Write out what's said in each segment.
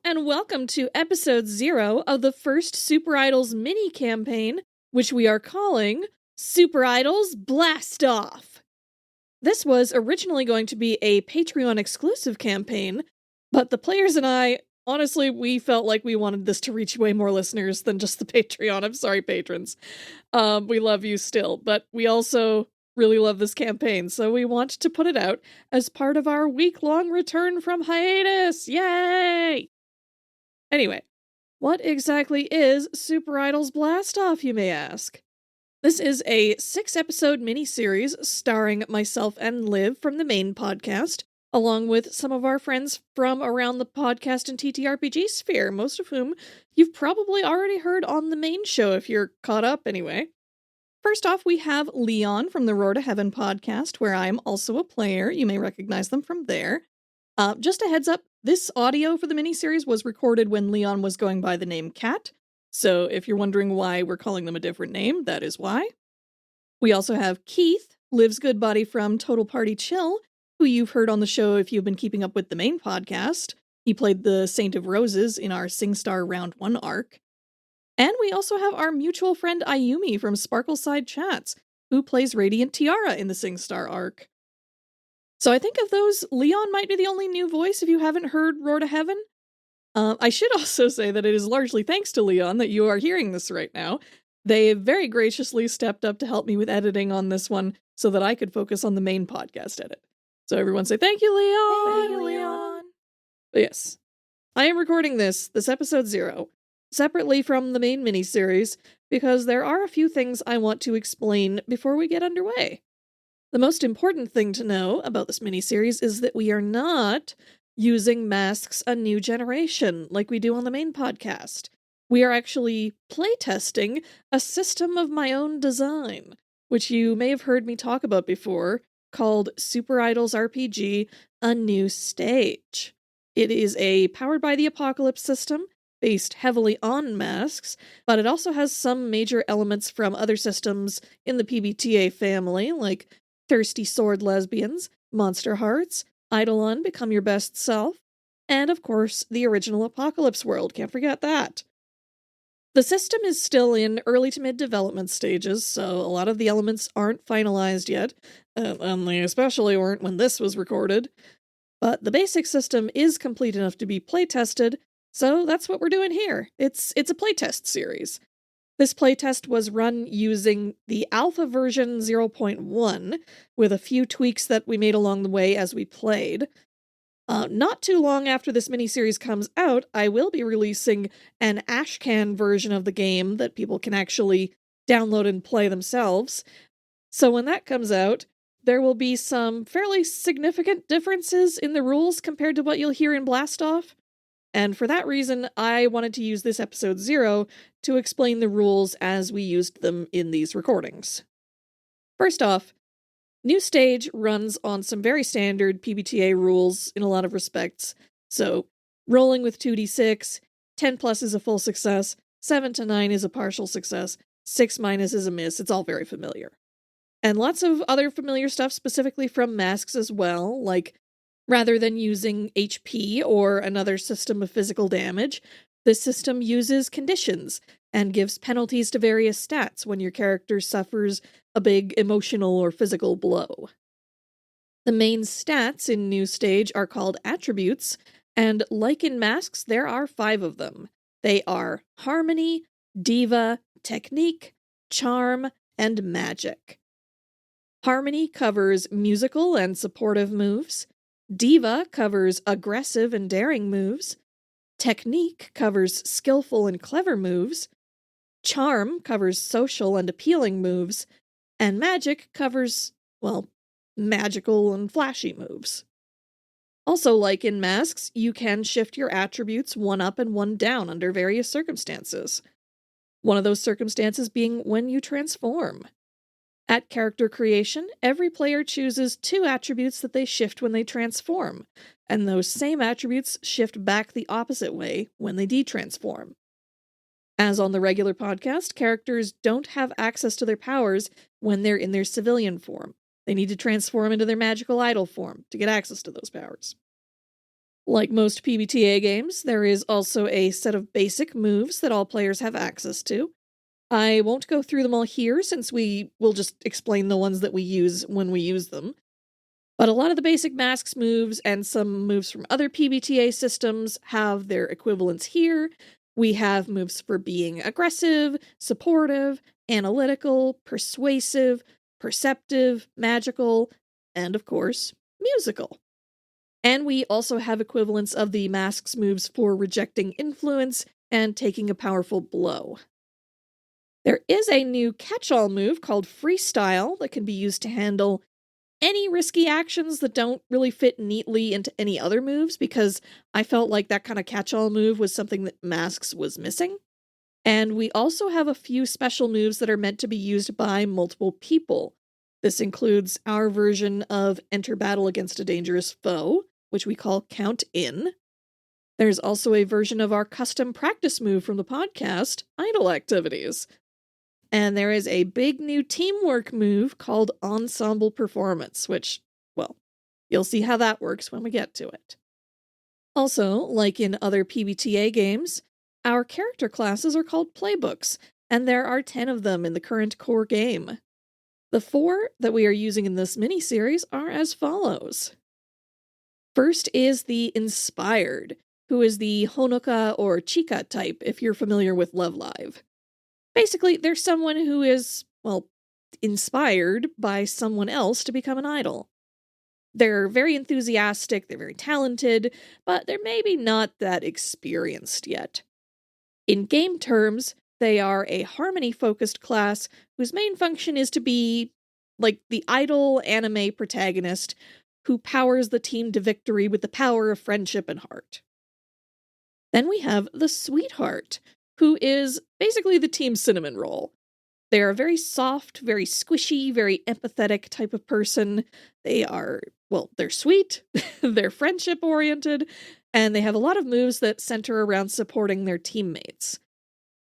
and welcome to episode 0 of the first SuperIdols mini-campaign, which we are calling SuperIdols Blast Off. This was originally going to be a Patreon-exclusive campaign, but the players and I, honestly, we felt like we wanted this to reach way more listeners than just the Patreon. I'm sorry, patrons. We love you still, but we also really love this campaign, so we want to put it out as part of our week-long return from hiatus. Yay! Anyway, what exactly is SuperIdols Blast Off, you may ask? This is a 6-episode miniseries starring myself and Liv from the main podcast, along with some of our friends from around the podcast and TTRPG sphere, most of whom you've probably already heard on the main show if you're caught up anyway. First off, we have Leon from the Roar to Heaven podcast, where I am also a player. You may recognize them from there. Just a heads up, this audio for the miniseries was recorded when Leon was going by the name Cat, so if you're wondering why we're calling them a different name, that is why. We also have Keith, Liv's good buddy from Total Party Chill, who you've heard on the show if you've been keeping up with the main podcast. He played the Saint of Roses in our SingStar Round 1 arc. And we also have our mutual friend Ayumi from Sparkleside Chats, who plays Radiant Tiara in the SingStar arc. So I think of those, Leon might be the only new voice if you haven't heard Roar to Heaven. I should also say that it is largely thanks to Leon that you are hearing this right now. They very graciously stepped up to help me with editing on this one so that I could focus on the main podcast edit. So everyone say, thank you, Leon! Thank you, Leon! But yes, I am recording this episode 0, separately from the main miniseries, because there are a few things I want to explain before we get underway. The most important thing to know about this miniseries is that we are not using Masks A New Generation like we do on the main podcast. We are actually playtesting a system of my own design, which you may have heard me talk about before, called SuperIdols RPG A New Stage. It is a Powered by the Apocalypse system, based heavily on Masks, but it also has some major elements from other systems in the PBTA family, like Thirsty Sword Lesbians, Monster Hearts, Eidolon Become Your Best Self, and of course, the original Apocalypse world, can't forget that. The system is still in early to mid development stages, so a lot of the elements aren't finalized yet, and they especially weren't when this was recorded. But the basic system is complete enough to be playtested, so that's what we're doing here. It's a playtest series. This playtest was run using the alpha version 0.1, with a few tweaks that we made along the way as we played. Not too long after this miniseries comes out, I will be releasing an Ashcan version of the game that people can actually download and play themselves. So when that comes out, there will be some fairly significant differences in the rules compared to what you'll hear in Blast Off. And for that reason, I wanted to use this episode 0 to explain the rules as we used them in these recordings. First off, New Stage runs on some very standard PBTA rules in a lot of respects. So, rolling with 2d6, 10 plus is a full success, 7 to 9 is a partial success, 6 minus is a miss. It's all very familiar. And lots of other familiar stuff specifically from Masks as well, like rather than using HP or another system of physical damage, this system uses conditions and gives penalties to various stats when your character suffers a big emotional or physical blow. The main stats in New Stage are called attributes, and like in Masks, there are 5 of them. They are Harmony, Diva, Technique, Charm, and Magic. Harmony covers musical and supportive moves. Diva covers aggressive and daring moves. Technique covers skillful and clever moves. Charm covers social and appealing moves. And Magic covers, well, magical and flashy moves. Also, like in Masks, you can shift your attributes 1 up and 1 down under various circumstances. One of those circumstances being when you transform. At character creation, every player chooses 2 attributes that they shift when they transform, and those same attributes shift back the opposite way when they detransform. As on the regular podcast, characters don't have access to their powers when they're in their civilian form. They need to transform into their magical idol form to get access to those powers. Like most PBTA games, there is also a set of basic moves that all players have access to. I won't go through them all here since we will just explain the ones that we use when we use them. But a lot of the basic masks moves and some moves from other PBTA systems have their equivalents here. We have moves for being aggressive, supportive, analytical, persuasive, perceptive, magical, and of course, musical. And we also have equivalents of the masks moves for rejecting influence and taking a powerful blow. There is a new catch-all move called Freestyle that can be used to handle any risky actions that don't really fit neatly into any other moves, because I felt like that kind of catch-all move was something that Masks was missing. And we also have a few special moves that are meant to be used by multiple people. This includes our version of Enter Battle Against a Dangerous Foe, which we call Count In. There's also a version of our custom practice move from the podcast, Idle Activities. And there is a big new teamwork move called Ensemble Performance, which, well, you'll see how that works when we get to it. Also, like in other PBTA games, our character classes are called playbooks, and there are 10 of them in the current core game. The 4 that we are using in this mini-series are as follows. First is the Inspired, who is the Honoka or Chika type if you're familiar with Love Live. Basically, they're someone who is, well, inspired by someone else to become an idol. They're very enthusiastic, they're very talented, but they're maybe not that experienced yet. In game terms, they are a harmony-focused class whose main function is to be, like, the idol anime protagonist who powers the team to victory with the power of friendship and heart. Then we have the Sweetheart, who is basically the Team Cinnamon roll. They are a very soft, very squishy, very empathetic type of person. They are, well, they're sweet, they're friendship-oriented, and they have a lot of moves that center around supporting their teammates.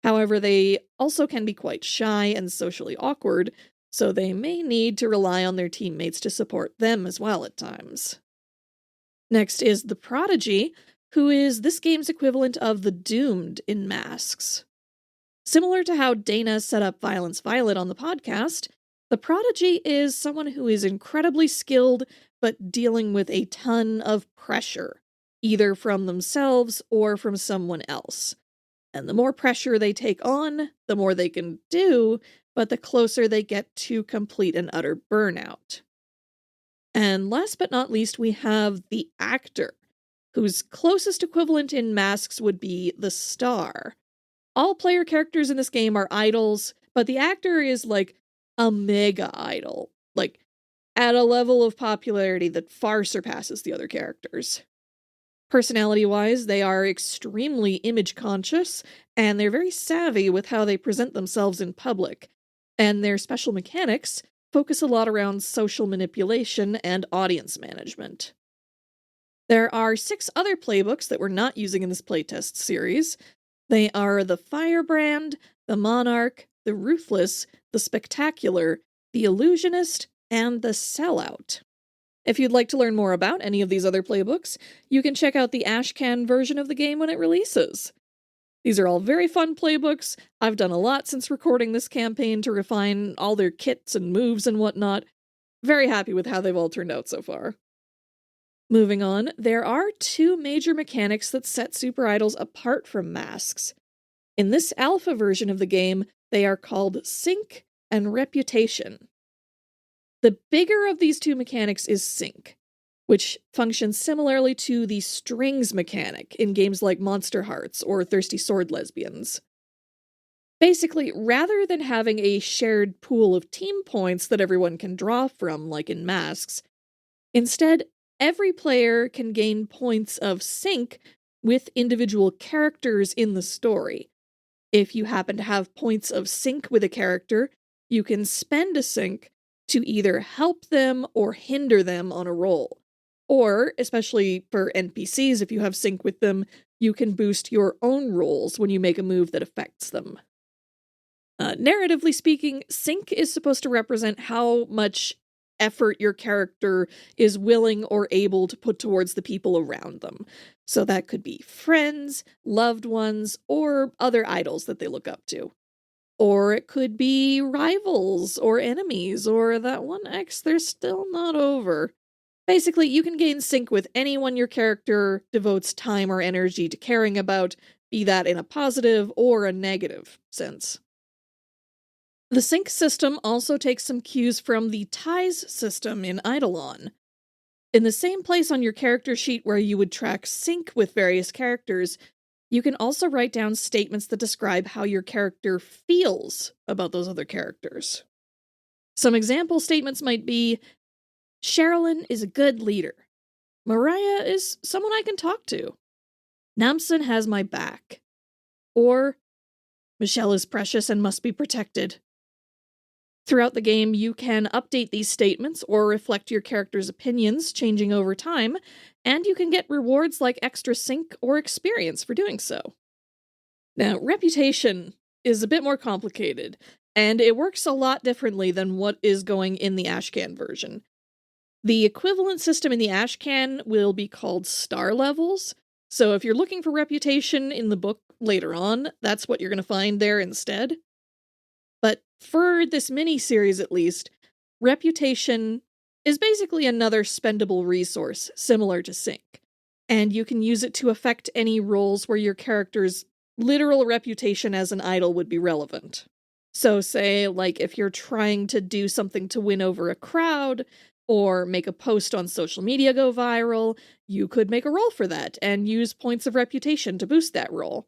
However, they also can be quite shy and socially awkward, so they may need to rely on their teammates to support them as well at times. Next is the Prodigy, who is this game's equivalent of the Doomed in Masks. Similar to how Dana set up Violence Violet on the podcast, the Prodigy is someone who is incredibly skilled but dealing with a ton of pressure, either from themselves or from someone else. And the more pressure they take on, the more they can do, but the closer they get to complete and utter burnout. And last but not least, we have the Actor, whose closest equivalent in Masks would be the Star. All player characters in this game are idols, but the Actor is like a mega idol, like at a level of popularity that far surpasses the other characters. Personality-wise, they are extremely image-conscious, and they're very savvy with how they present themselves in public, and their special mechanics focus a lot around social manipulation and audience management. There are 6 other playbooks that we're not using in this playtest series. They are the Firebrand, the Monarch, the Ruthless, the Spectacular, the Illusionist, and the Sellout. If you'd like to learn more about any of these other playbooks, you can check out the Ashcan version of the game when it releases. These are all very fun playbooks. I've done a lot since recording this campaign to refine all their kits and moves and whatnot. Very happy with how they've all turned out so far. Moving on, there are 2 major mechanics that set SuperIdols apart from Masks. In this alpha version of the game, they are called Sync and Reputation. The bigger of these 2 mechanics is Sync, which functions similarly to the Strings mechanic in games like Monster Hearts or Thirsty Sword Lesbians. Basically, rather than having a shared pool of team points that everyone can draw from, like in Masks, instead, every player can gain points of sync with individual characters in the story. If you happen to have points of sync with a character, you can spend a sync to either help them or hinder them on a roll. Or, especially for NPCs, if you have sync with them, you can boost your own rolls when you make a move that affects them. Narratively speaking, sync is supposed to represent how much effort your character is willing or able to put towards the people around them. So that could be friends, loved ones, or other idols that they look up to. Or it could be rivals or enemies or that one ex they're still not over. Basically, you can gain sync with anyone your character devotes time or energy to caring about, be that in a positive or a negative sense. The sync system also takes some cues from the ties system in Eidolon. In the same place on your character sheet where you would track sync with various characters, you can also write down statements that describe how your character feels about those other characters. Some example statements might be, Sherilyn is a good leader. Mariah is someone I can talk to. Namsen has my back. Or, Michelle is precious and must be protected. Throughout the game, you can update these statements or reflect your character's opinions, changing over time, and you can get rewards like extra sync or experience for doing so. Now, reputation is a bit more complicated, and it works a lot differently than what is going in the Ashcan version. The equivalent system in the Ashcan will be called star levels, so if you're looking for reputation in the book later on, that's what you're going to find there instead. But for this mini-series at least, reputation is basically another spendable resource, similar to sync. And you can use it to affect any roles where your character's literal reputation as an idol would be relevant. So say, like, if you're trying to do something to win over a crowd, or make a post on social media go viral, you could make a role for that and use points of reputation to boost that role.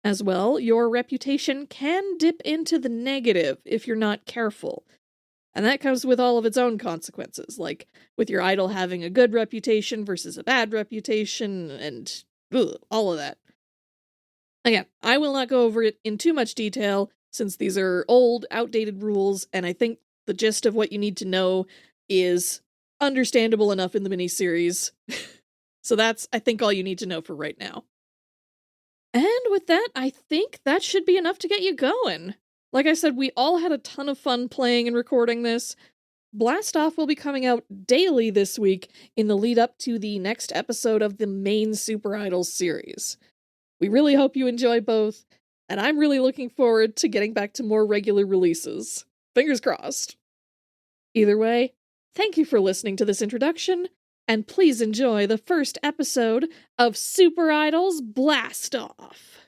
As well, your reputation can dip into the negative if you're not careful. And that comes with all of its own consequences, like with your idol having a good reputation versus a bad reputation, and all of that. Again, I will not go over it in too much detail, since these are old, outdated rules, and I think the gist of what you need to know is understandable enough in the miniseries. So that's, I think, all you need to know for right now. And with that, I think that should be enough to get you going. Like I said, we all had a ton of fun playing and recording this. Blast Off will be coming out daily this week in the lead up to the next episode of the main SuperIdols series. We really hope you enjoy both, and I'm really looking forward to getting back to more regular releases. Fingers crossed. Either way, thank you for listening to this introduction, and please enjoy the first episode of SuperIdols Blast Off!